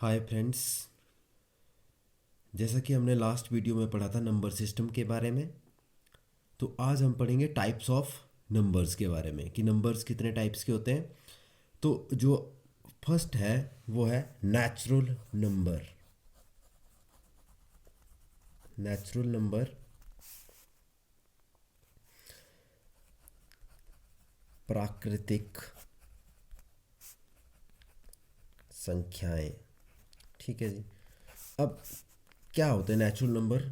Hi friends. जैसा कि हमने लास्ट वीडियो में पढ़ा था नंबर सिस्टम के बारे में, तो आज हम पढ़ेंगे टाइप्स ऑफ नंबर्स के बारे में कि नंबर्स कितने टाइप्स के होते हैं। तो जो फर्स्ट है वो है नेचुरल नंबर। नेचुरल नंबर प्राकृतिक संख्याएं। ठीक है जी। अब क्या होते हैं नेचुरल नंबर?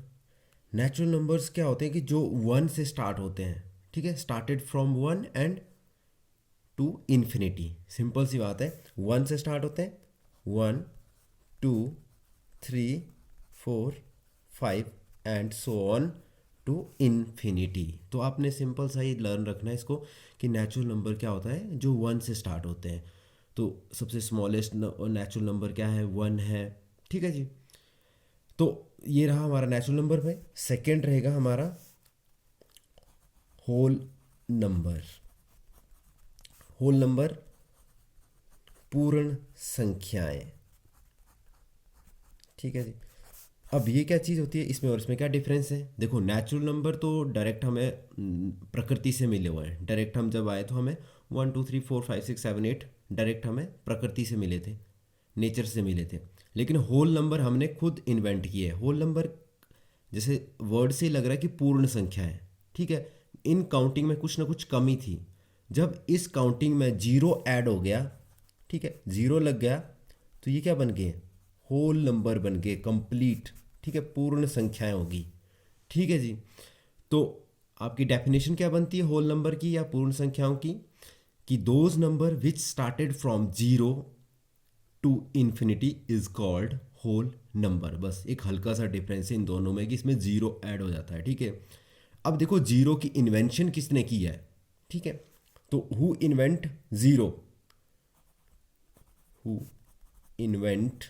नेचुरल नंबर्स क्या होते हैं कि जो वन से स्टार्ट होते हैं। ठीक है, started from one and to infinity. Simple सी बात है, वन से स्टार्ट होते हैं, one, two, three, four, five and so on to infinity. तो आपने सिंपल सा ही लर्न रखना है इसको कि नेचुरल नंबर क्या होता है जो वन से स्टार्ट होते हैं। तो सबसे स्मॉलेस्ट नेचुरल नंबर क्या है? वन है। ठीक है जी। तो ये रहा हमारा नेचुरल नंबर में। सेकंड रहेगा हमारा होल नंबर। होल नंबर पूर्ण संख्याएं। ठीक है जी। अब ये क्या चीज़ होती है इसमें और इसमें क्या डिफरेंस है? देखो, नेचुरल नंबर तो डायरेक्ट हमें प्रकृति से मिले हुए हैं। डायरेक्ट हम जब आए तो हमें one two three four five six seven eight direct हमें प्रकृति से मिले थे, नेचर से मिले थे। लेकिन होल नंबर हमने खुद इन्वेंट किए है। होल नंबर जैसे वर्ड से ही लग रहा है कि पूर्ण संख्या है। ठीक है, इन काउंटिंग में कुछ ना कुछ कमी थी। जब इस काउंटिंग में जीरो ऐड हो गया, ठीक है, जीरो लग गया, तो ये क्या बन गए? होल नंबर बन गए, कंप्लीट। ठीक है, पूर्ण संख्याएं होगी। ठीक है जी। तो आपकी डेफिनेशन क्या बनती है होल नंबर की या पूर्ण संख्याओं की? कि those number which started from zero to infinity is called whole number. बस एक हल्का सा डिफरेंस है इन दोनों में कि इसमें जीरो ऐड हो जाता है। ठीक है, अब देखो जीरो की इन्वेंशन किसने की है? ठीक है, तो who invent zero? Who invent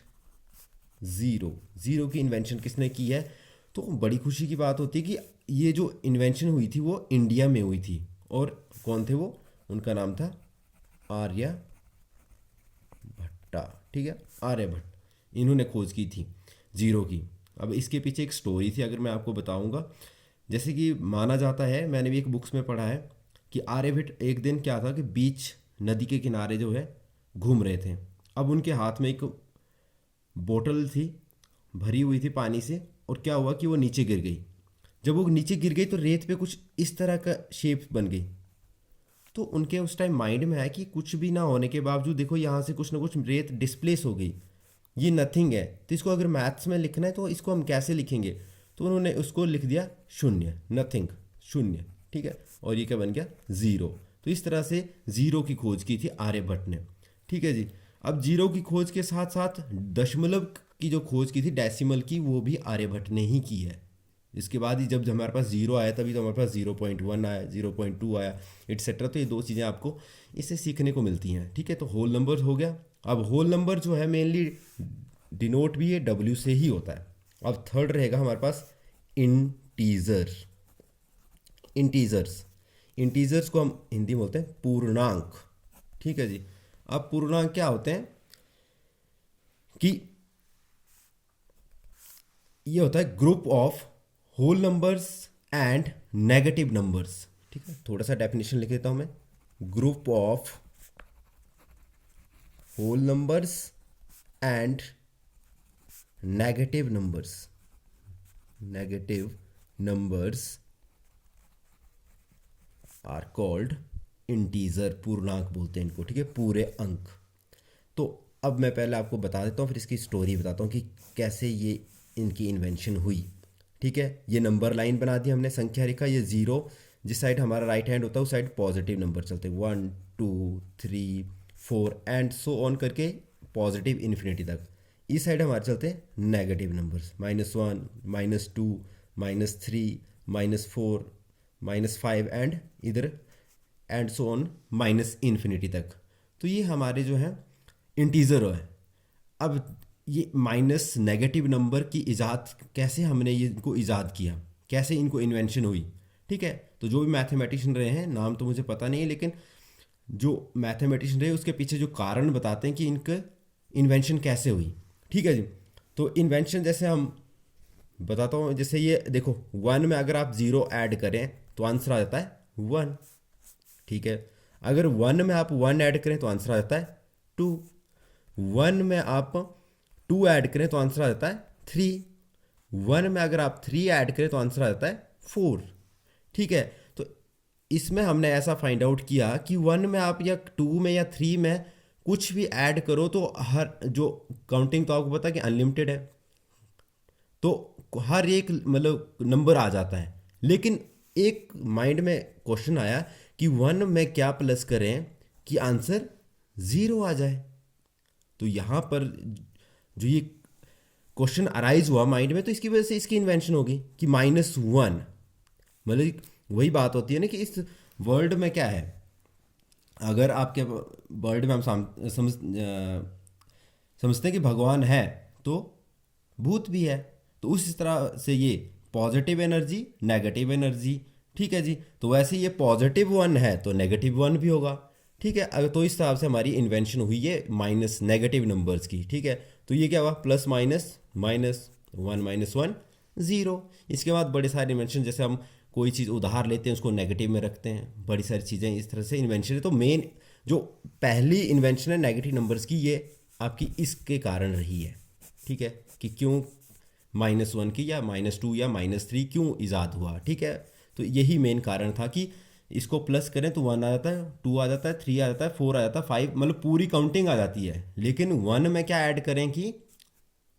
zero? Zero की इन्वेंशन किसने की है? तो बड़ी खुशी की बात होती है कि ये जो इन्वेंशन हुई थी वो इंडिया में हुई थी। और कौन थे वो? उनका नाम था आर्यभट्टा। ठीक है, आर्यभट्ट, इन्होंने खोज की थी ज़ीरो की। अब इसके पीछे एक स्टोरी थी, अगर मैं आपको बताऊंगा। जैसे कि माना जाता है, मैंने भी एक बुक्स में पढ़ा है कि आर्यभट्ट एक दिन क्या था कि बीच नदी के किनारे जो है घूम रहे थे। अब उनके हाथ में एक बोतल थी, भरी हुई थी पानी से, और क्या हुआ कि वो नीचे गिर गई। जब वो नीचे गिर गई तो रेत पे कुछ इस तरह का शेप बन गई। तो उनके उस टाइम माइंड में आया कि कुछ भी ना होने के बावजूद देखो यहाँ से कुछ ना कुछ रेत डिस्प्लेस हो गई, ये नथिंग है। तो इसको अगर मैथ्स में लिखना है तो इसको हम कैसे लिखेंगे? तो उन्होंने उसको लिख दिया शून्य, नथिंग, शून्य। ठीक है, और ये क्या बन गया? ज़ीरो। तो इस तरह से ज़ीरो की खोज की थी आर्यभट्ट ने। ठीक है जी। अब जीरो की खोज के साथ साथ दशमलव की जो खोज की थी, डेसिमल की, वो भी आर्यभट्ट ने ही की है। इसके बाद ही जब हमारे पास जीरो आया तभी तो हमारे पास 0.1 आया, 0.2 आया, एट्सेट्रा। तो ये दो चीज़ें आपको इससे सीखने को मिलती हैं। ठीक है, तो होल नंबर हो गया। अब होल नंबर जो है मेनली डिनोट भी ये डब्ल्यू से ही होता है। अब थर्ड रहेगा हमारे पास इंटीजर। इंटीजर्स, इंटीजर्स को हम हिंदी में बोलते हैं पूर्णांक। ठीक है जी। अब पूर्णांक क्या होते हैं कि ये होता है group of whole numbers and negative numbers. ठीक है, थोड़ा सा डेफिनेशन लिख देता हूं मैं। Group of whole numbers and negative numbers. Negative numbers are called integer. पूर्णांक बोलते हैं इनको। ठीक है, पूरे अंक। तो अब मैं पहले आपको बता देता हूँ, फिर इसकी स्टोरी बताता हूँ कि कैसे ये इनकी इन्वेंशन हुई। ठीक है, ये नंबर लाइन बना दी हमने, संख्या रेखा। ये ज़ीरो जिस साइड हमारा राइट हैंड होता है उस साइड पॉजिटिव नंबर चलते हैं, one, two, three, four and so on करके पॉजिटिव इन्फिनिटी तक। इस साइड हमारे चलते हैं नेगेटिव नंबर्स, -1, -2, -3, -4, -5 एंड इधर and so on minus infinity तक। तो ये हमारे जो है इंटीज़र है। अब ये माइनस नेगेटिव नंबर की इजाद कैसे हमने ये इनको इजाद किया, कैसे इनको इन्वेंशन हुई? ठीक है, तो जो भी मैथमेटिशियन रहे हैं, नाम तो मुझे पता नहीं है, लेकिन जो मैथमेटिशियन रहे उसके पीछे जो कारण बताते हैं कि इनका इन्वेंशन कैसे हुई। ठीक है जी। तो इन्वेंशन जैसे हम बताता हूँ, जैसे ये देखो 1 में अगर आप 0 ऐड करें तो आंसर आ जाता है 1। ठीक है, अगर 1 में आप 1 ऐड करें तो आंसर आ जाता है 2। 1 में आप 2 ऐड करें तो आंसर आ जाता है 3। 1 में अगर आप 3 ऐड करें तो आंसर आ जाता है 4। ठीक है, तो इसमें हमने ऐसा फाइंड आउट किया कि 1 में आप या 2 में या 3 में कुछ भी ऐड करो तो हर जो काउंटिंग तो आपको पता है कि अनलिमिटेड है, तो हर एक मतलब नंबर आ जाता है। लेकिन एक माइंड में क्वेश्चन आया कि 1 में क्या प्लस करें कि आंसर 0 आ जाए। तो यहाँ पर जो ये क्वेश्चन अराइज हुआ माइंड में, तो इसकी वजह से इसकी इन्वेंशन होगी कि -1, मतलब वही बात होती है ना कि इस वर्ल्ड में क्या है, अगर आपके वर्ल्ड में हम समझते हैं कि भगवान है तो भूत भी है, तो उस तरह से ये पॉजिटिव एनर्जी नेगेटिव एनर्जी। ठीक है जी, तो वैसे ये +1 है तो -1 भी होगा। ठीक है, अगर तो इस हिसाब से हमारी इन्वेंशन हुई है माइनस नेगेटिव नंबर्स की। ठीक है, तो ये क्या हुआ, प्लस माइनस माइनस 1 -1 0। इसके बाद बड़े सारे इन्वेंशन, जैसे हम कोई चीज़ उधार लेते हैं उसको नेगेटिव में रखते हैं, बड़ी सारी चीज़ें इस तरह से इन्वेंशन है। तो मेन जो पहली इन्वेंशन है नेगेटिव नंबर्स की, ये आपकी इसके कारण रही है। ठीक है, कि क्यों -1 की या -2 या -3 क्यों ईजाद हुआ। ठीक है, तो यही मेन कारण था कि इसको प्लस करें तो 1 आ जाता है, 2 आ जाता है, 3 आ जाता है, 4 आ जाता है, 5, मतलब पूरी काउंटिंग आ जाती है। लेकिन 1 में क्या ऐड करें कि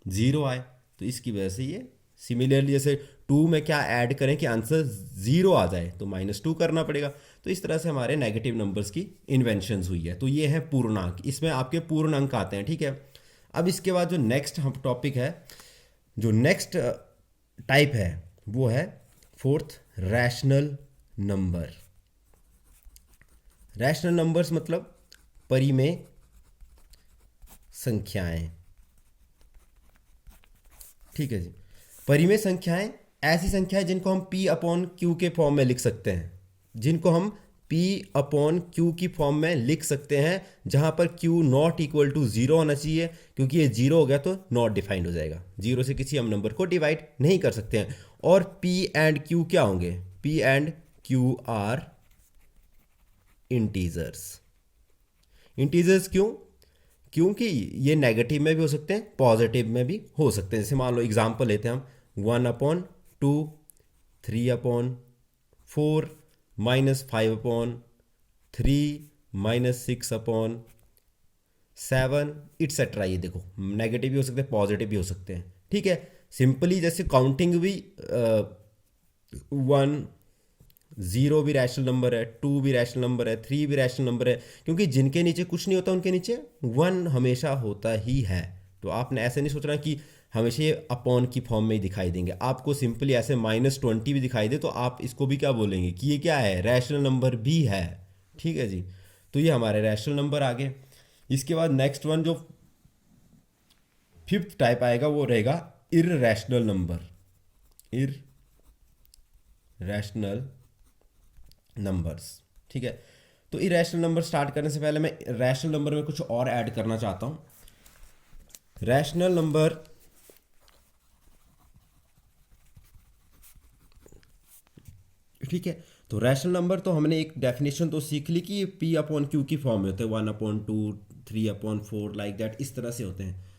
0 आए, तो इसकी वजह से ये सिमिलरली जैसे 2 में क्या ऐड करें कि आंसर 0 आ जाए तो -2 करना पड़ेगा। तो इस तरह से हमारे नेगेटिव नंबर्स की इन्वेंशंस हुई है। तो ये है पूर्णांक, इसमें आपके पूर्ण अंक आते हैं। ठीक है, अब इसके बाद जो नेक्स्ट हम टॉपिक है, जो नेक्स्ट टाइप है वो है fourth, rational number. Rational numbers मतलब परिमेय संख्याएं। ठीक है जी, परिमेय संख्याएं ऐसी संख्याएं जिनको हम P/Q के फॉर्म में लिख सकते हैं, जिनको हम P/Q की फॉर्म में लिख सकते हैं, जहां पर Q नॉट इक्वल टू 0 होना चाहिए, क्योंकि ये 0 हो गया तो नॉट डिफाइंड हो जाएगा। 0 से किसी हम नंबर को डिवाइड नहीं कर सकते हैं। और P एंड Q क्या होंगे, P एंड Q आर इंटीजर्स। इंटीजर्स क्यों, क्योंकि ये नेगेटिव में भी हो सकते हैं, पॉजिटिव में भी हो सकते हैं। जैसे मान लो एग्जांपल लेते हैं हम, 1/2, 3/4, -5/3, -6/7, इट्सेट्रा। ये देखो नेगेटिव भी हो सकते हैं, पॉजिटिव भी हो सकते हैं। ठीक है, सिंपली जैसे काउंटिंग भी 0 भी रैशनल नंबर है, 2 भी रैशनल नंबर है, 3 भी रैशनल नंबर है, क्योंकि जिनके नीचे कुछ नहीं होता उनके नीचे 1 हमेशा होता ही है। तो आपने ऐसे नहीं सोचना कि हमेशा ये अपॉन की फॉर्म में ही दिखाई देंगे। आपको सिंपली ऐसे -20 भी दिखाई दे तो आप इसको भी क्या बोलेंगे कि ये क्या है, रैशनल नंबर भी है। ठीक है जी, तो ये हमारे रैशनल नंबर आ गए। इसके बाद नेक्स्ट वन जो फिफ्थ टाइप आएगा वो रहेगा इर्रेशनल नंबर। Irrational numbers. ठीक है, तो इरेशनल नंबर स्टार्ट करने से पहले मैं रैशनल नंबर में कुछ और ऐड करना चाहता हूं। रैशनल नंबर ठीक है, तो रैशनल नंबर तो हमने एक डेफिनेशन तो सीख ली कि P/Q की फॉर्म में होते हैं, 1/2, 3/4 लाइक दैट, इस तरह से होते हैं।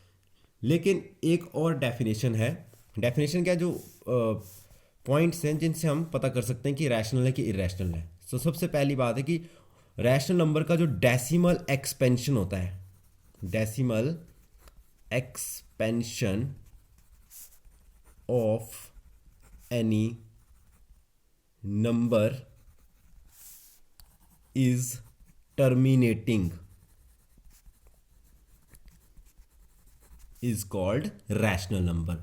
लेकिन एक और डेफिनेशन है, डेफिनेशन क्या, जो पॉइंट्स हैं जिनसे हम पता कर सकते हैं कि रैशनल है कि इरेशनल है। तो सबसे पहली बात है कि रैशनल नंबर का जो डेसिमल एक्सपेंशन होता है, decimal expansion of any number is terminating is called rational number.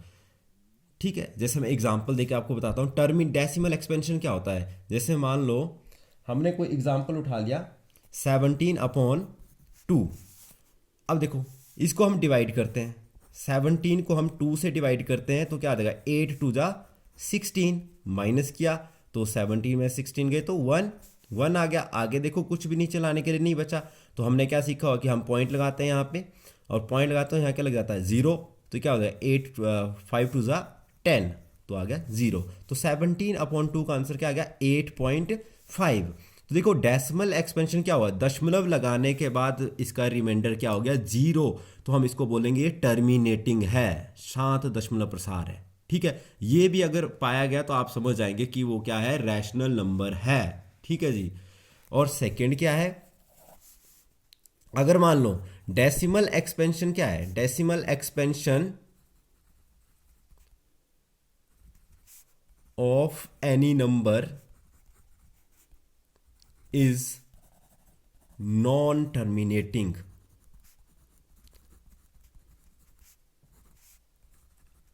ठीक है, जैसे मैं एग्जांपल देके आपको बताता हूँ। डेसिमल एक्सपेंशन क्या होता है, जैसे मान लो हमने कोई एग्जांपल उठा लिया 17/2। अब देखो इसको हम डिवाइड करते हैं, 17 को हम 2 से डिवाइड करते हैं तो क्या आ जाएगा, 8 × 16, माइनस किया तो 17 में 16 गए तो 1 आ गया। आगे देखो कुछ भी नीचे लाने के लिए नहीं बचा, तो हमने क्या सीखा हो कि हम पॉइंट लगाते हैं यहाँ पे, और पॉइंट लगाते हैं यहाँ क्या लग जाता है 0, तो क्या हो गया 8 5 2 ज़ा 10, तो आ गया 0। तो 17/2 का आंसर क्या आ गया 8.5। तो देखो डेसिमल एक्सपेंशन क्या हुआ, दशमलव लगाने के बाद इसका रिमाइंडर क्या हो गया 0, तो हम इसको बोलेंगे ये टर्मिनेटिंग है, शांत दशमलव प्रसार है। ठीक है, ये भी अगर पाया गया तो आप समझ जाएंगे कि वो क्या है, रैशनल नंबर है। ठीक है जी। और सेकंड क्या है, अगर मान लो डेसिमल एक्सपेंशन क्या है, decimal expansion of any number is non terminating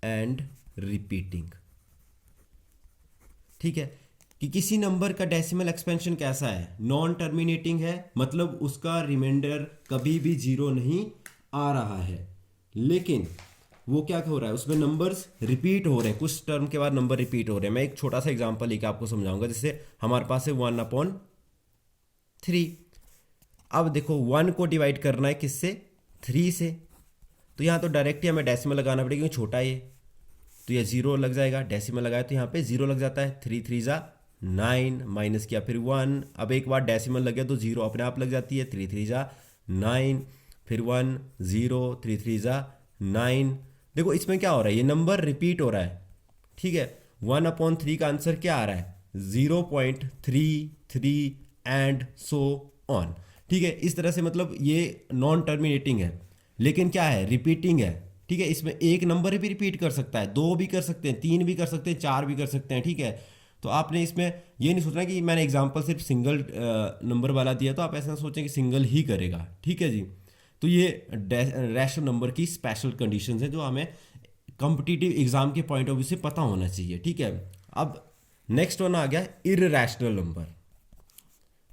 and repeating. ठीक है, कि किसी नंबर का डेसिमल एक्सपेंशन कैसा है, नॉन टर्मिनेटिंग है, मतलब उसका रिमाइंडर कभी भी 0 नहीं आ रहा है, लेकिन वो क्या हो रहा है, उसमें नंबर्स रिपीट हो रहे हैं, कुछ टर्म के बाद नंबर रिपीट हो रहे हैं। मैं एक छोटा सा एग्जांपल लेके आपको समझाऊंगा। जैसे हमारे पास है 1/3। अब देखो 1 को डिवाइड करना है किससे, 3 से, तो यहाँ तो डायरेक्ट ही हमें डेसिमल लगाना पड़ेगा क्योंकि छोटा है ये, तो ये 0 लग जाएगा, डेसिमल लगाए तो यहाँ पे 0 लग जाता है। 3 3 ज़ा 9, माइनस किया फिर 1, अब एक बार डेसिमल लग गया तो 0 अपने आप लग जाती है। 3 3 ज़ा 9, फिर 1 0, 3 3 ज़ा 9। देखो इसमें क्या हो रहा है, ये नंबर रिपीट हो रहा है। ठीक है, 1/3 का आंसर क्या आ रहा है 0.33 एंड सो ऑन। ठीक है, इस तरह से मतलब ये नॉन टर्मिनेटिंग है, लेकिन क्या है, रिपीटिंग है। ठीक है, इसमें एक नंबर भी रिपीट कर सकता है, 2 भी कर सकते हैं, 3 भी कर सकते हैं, 4 भी कर सकते हैं। ठीक है, तो आपने इसमें ये नहीं सोचना कि मैंने एग्जांपल सिर्फ सिंगल नंबर वाला दिया तो आप ऐसा सोचें कि सिंगल ही करेगा। ठीक है जी। तो ये रैशनल नंबर की स्पेशल कंडीशंस हैं जो हमें कॉम्पिटिटिव एग्जाम के पॉइंट ऑफ व्यू से पता होना चाहिए। ठीक है, अब नेक्स्ट वन आ गया इररैशनल नंबर।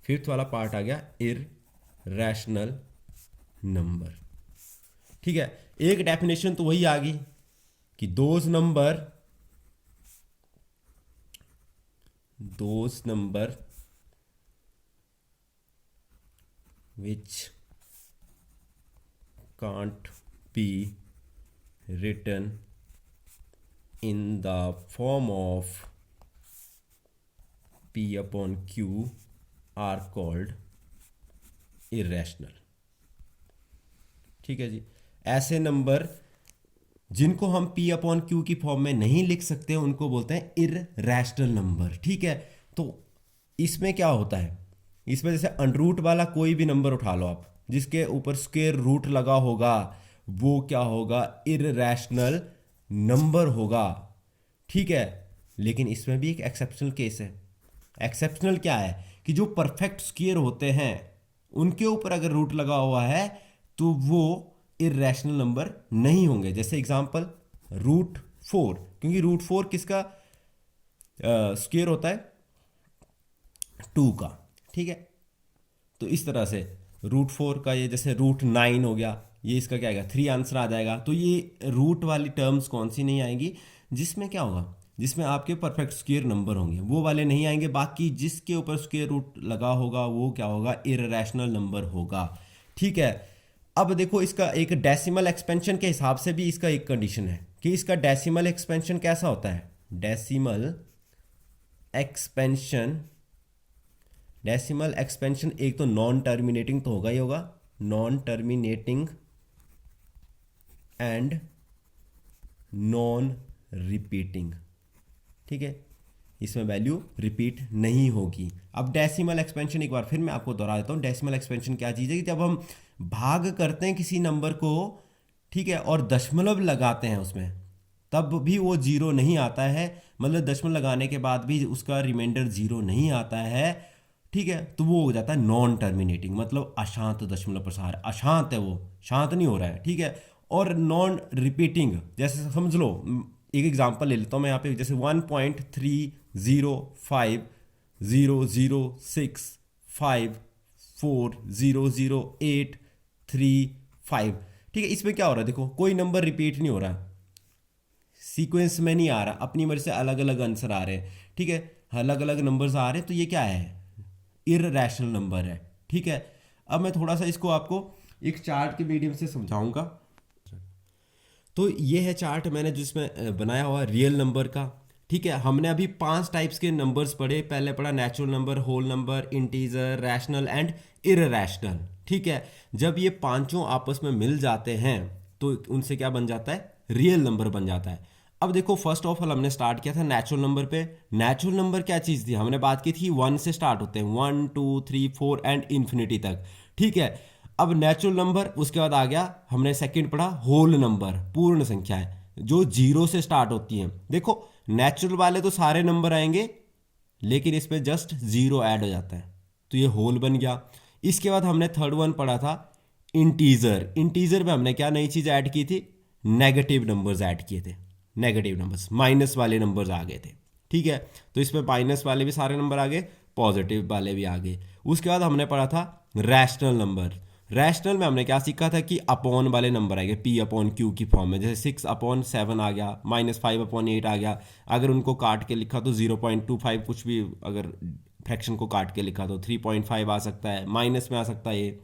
फिफ्थ वाला पार्ट आ गया इररैशनल नंबर। ठीक है, एक डेफिनेशन तो वही आ गई कि those number which can't be written in the form of p upon q are called irrational। ठीक है जी, ऐसे नंबर जिनको हम p अपॉन क्यू की फॉर्म में नहीं लिख सकते उनको बोलते हैं इररैशनल नंबर। ठीक है, तो इसमें क्या होता है, इसमें जैसे अनरूट वाला कोई भी नंबर उठा लो आप जिसके ऊपर स्क्वायर रूट लगा होगा, वो क्या होगा, इररैशनल नंबर होगा। ठीक है, लेकिन इसमें भी एक एक्सेप्शनल केस है। एक्सेप्शनल क्या है कि जो परफेक्ट स्क्वायर होते हैं उनके ऊपर अगर रूट लगा हुआ है तो वो इररैशनल नंबर नहीं होंगे। जैसे एग्जांपल √4, क्योंकि √4 किसका स्क्वायर होता है, 2 का। ठीक है, तो इस तरह से √4 का ये जैसे √9 हो गया, ये इसका क्या आएगा 3 आंसर आ जाएगा। तो ये रूट वाली टर्म्स कौन सी नहीं आएंगी, जिसमें क्या होगा, जिसमें आपके परफेक्ट स्क्वायर नंबर होंगे, वो वाले नहीं आएंगे। बाकी जिसके ऊपर स्क्वायर रूट लगा होगा वो क्या होगा, इररैशनल नंबर होगा। ठीक है, अब देखो इसका एक डेसिमल एक्सपेंशन के हिसाब से भी इसका एक कंडीशन है कि इसका डेसिमल एक्सपेंशन कैसा होता है। डेसिमल एक्सपेंशन एक तो नॉन टर्मिनेटिंग तो होगा ही होगा, non terminating and non repeating. ठीक है, इसमें वैल्यू रिपीट नहीं होगी। अब डेसिमल एक्सपेंशन एक बार फिर मैं आपको दोहरा देता हूँ, डेसिमल एक्सपेंशन क्या चीज़ है कि जब हम भाग करते हैं किसी नंबर को, ठीक है, और दशमलव लगाते हैं उसमें, तब भी वो 0 नहीं आता है, मतलब दशमलव लगाने के बाद भी उसका रिमाइंडर 0 नहीं आता है। ठीक है, तो वो हो जाता है नॉन टर्मिनेटिंग, मतलब अशांत दशमलव प्रसार, अशांत है, वो शांत नहीं हो रहा है। ठीक है, और नॉन रिपीटिंग, जैसे समझ लो एक एग्जांपल ले लेता हूँ मैं यहाँ पे, जैसे 1.30500654008335। ठीक है, इसमें क्या हो रहा है, देखो कोई नंबर रिपीट नहीं हो रहा, सीक्वेंस में नहीं आ रहा, अपनी मर्जी से अलग अलग आंसर आ रहे हैं। ठीक है, अलग अलग नंबर्स आ रहे हैं, तो ये क्या है, इररैशनल नंबर है। ठीक है, अब मैं थोड़ा सा इसको आपको एक चार्ट के मीडियम से समझाऊंगा। तो ये है चार्ट मैंने जिसमें बनाया हुआ रियल नंबर का। ठीक है, हमने अभी 5 टाइप्स के नंबर्स पढ़े। पहले पढ़ा natural number, whole number, integer, rational and irrational. ठीक है, जब ये पांचों आपस में मिल जाते हैं तो उनसे क्या बन जाता है, रियल नंबर बन जाता है। अब देखो फर्स्ट ऑफ ऑल हमने स्टार्ट किया था नेचुरल नंबर पे। नेचुरल नंबर क्या चीज़ थी, हमने बात की थी 1 से स्टार्ट होते हैं, 1 2 3 4 एंड इन्फिनिटी तक। ठीक है, अब नेचुरल नंबर, उसके बाद आ गया हमने सेकंड पढ़ा होल नंबर, पूर्ण संख्याएं जो 0 से स्टार्ट होती हैं। देखो नेचुरल वाले तो सारे नंबर आएंगे, लेकिन इसमें जस्ट 0 ऐड हो जाता है, तो ये होल बन गया। इसके बाद हमने थर्ड वन पढ़ा था इंटीजर। इंटीजर में हमने क्या नई चीज़ ऐड की थी, नेगेटिव नंबर्स ऐड किए थे। नेगेटिव नंबर्स, माइनस वाले नंबर्स आ गए थे। ठीक है, तो इसमें माइनस वाले भी सारे नंबर आ गए, पॉजिटिव वाले भी आ गए। उसके बाद हमने पढ़ा था रैशनल नंबर। रैशनल में हमने क्या सीखा था कि अपॉन वाले नंबर आएंगे, पी अपॉन क्यू की फॉर्म में, जैसे 6/7 आ गया, -5/8 आ गया। अगर उनको काट के लिखा तो 0.25, कुछ भी अगर फ्रैक्शन को काट के लिखा तो 3.5 आ सकता है, माइनस में आ सकता है ये।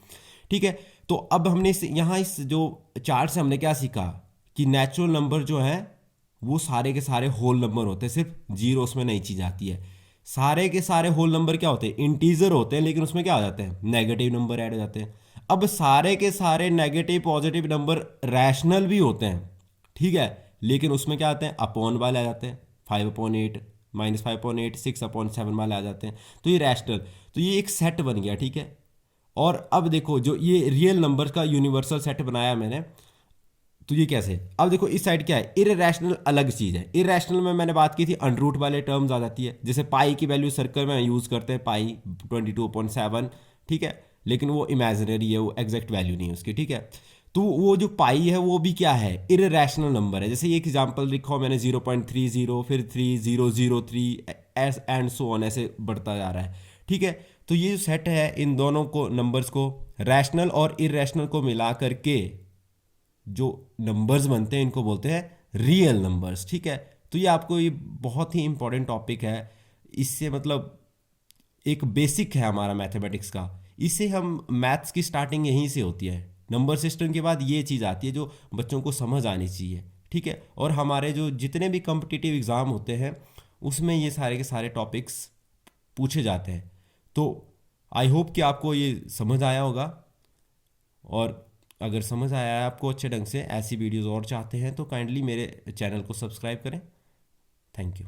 ठीक है, तो अब हमने यहाँ इस जो चार्ट से हमने क्या सीखा कि नेचुरल नंबर जो है वो सारे के सारे होल नंबर होते हैं, सिर्फ जीरो उसमें नई चीज़ आती है। सारे के सारे होल नंबर क्या होते हैं, इंटीजर होते हैं, लेकिन उसमें क्या आ जाते हैं, नेगेटिव नंबर ऐड हो जाते हैं। अब सारे के सारे नेगेटिव पॉजिटिव नंबर रैशनल भी होते हैं। ठीक है, लेकिन उसमें क्या आते हैं, अपॉन वाले आ जाते हैं, 5/8, -5/8, 6/7 वाले आ जाते हैं, तो ये रैशनल। तो ये एक सेट बन गया। ठीक है, और अब देखो जो ये रियल नंबर का यूनिवर्सल सेट बनाया मैंने, तो ये कैसे, अब देखो इस साइड क्या है, इररेशनल अलग चीज़ है। इररेशनल में मैंने बात की थी अनरूट वाले टर्म्स आ जाती है, जैसे पाई की वैल्यू सर्कल में यूज़ करते हैं, पाई 22/7। ठीक है, लेकिन वो इमेजिनरी है, वो एग्जैक्ट वैल्यू नहीं है उसकी। ठीक है, तो वो जो पाई है वो भी क्या है, इररेशनल नंबर है। जैसे ये एक एग्जाम्पल लिखा हो मैंने 0.30, फिर 3003 एस एंड सो ऑन, ऐसे बढ़ता जा रहा है। ठीक है, तो ये जो सेट है इन दोनों को नंबर्स को, रैशनल और इररेशनल को मिला करके जो नंबर्स बनते हैं इनको बोलते हैं रियल नंबर्स। ठीक है, तो ये आपको ये बहुत ही इंपॉर्टेंट टॉपिक है। इससे मतलब एक बेसिक है हमारा मैथमेटिक्स का, इससे हम मैथ्स की स्टार्टिंग यहीं से होती है। नंबर सिस्टम के बाद ये चीज़ आती है जो बच्चों को समझ आनी चाहिए। ठीक है, और हमारे जो जितने भी कॉम्पिटिटिव एग्ज़ाम होते हैं उसमें ये सारे के सारे टॉपिक्स पूछे जाते हैं। तो आई होप कि आपको ये समझ आया होगा, और अगर समझ आया है आपको अच्छे ढंग से, ऐसी वीडियोज़ और चाहते हैं तो काइंडली मेरे चैनल को सब्सक्राइब करें। Thank you.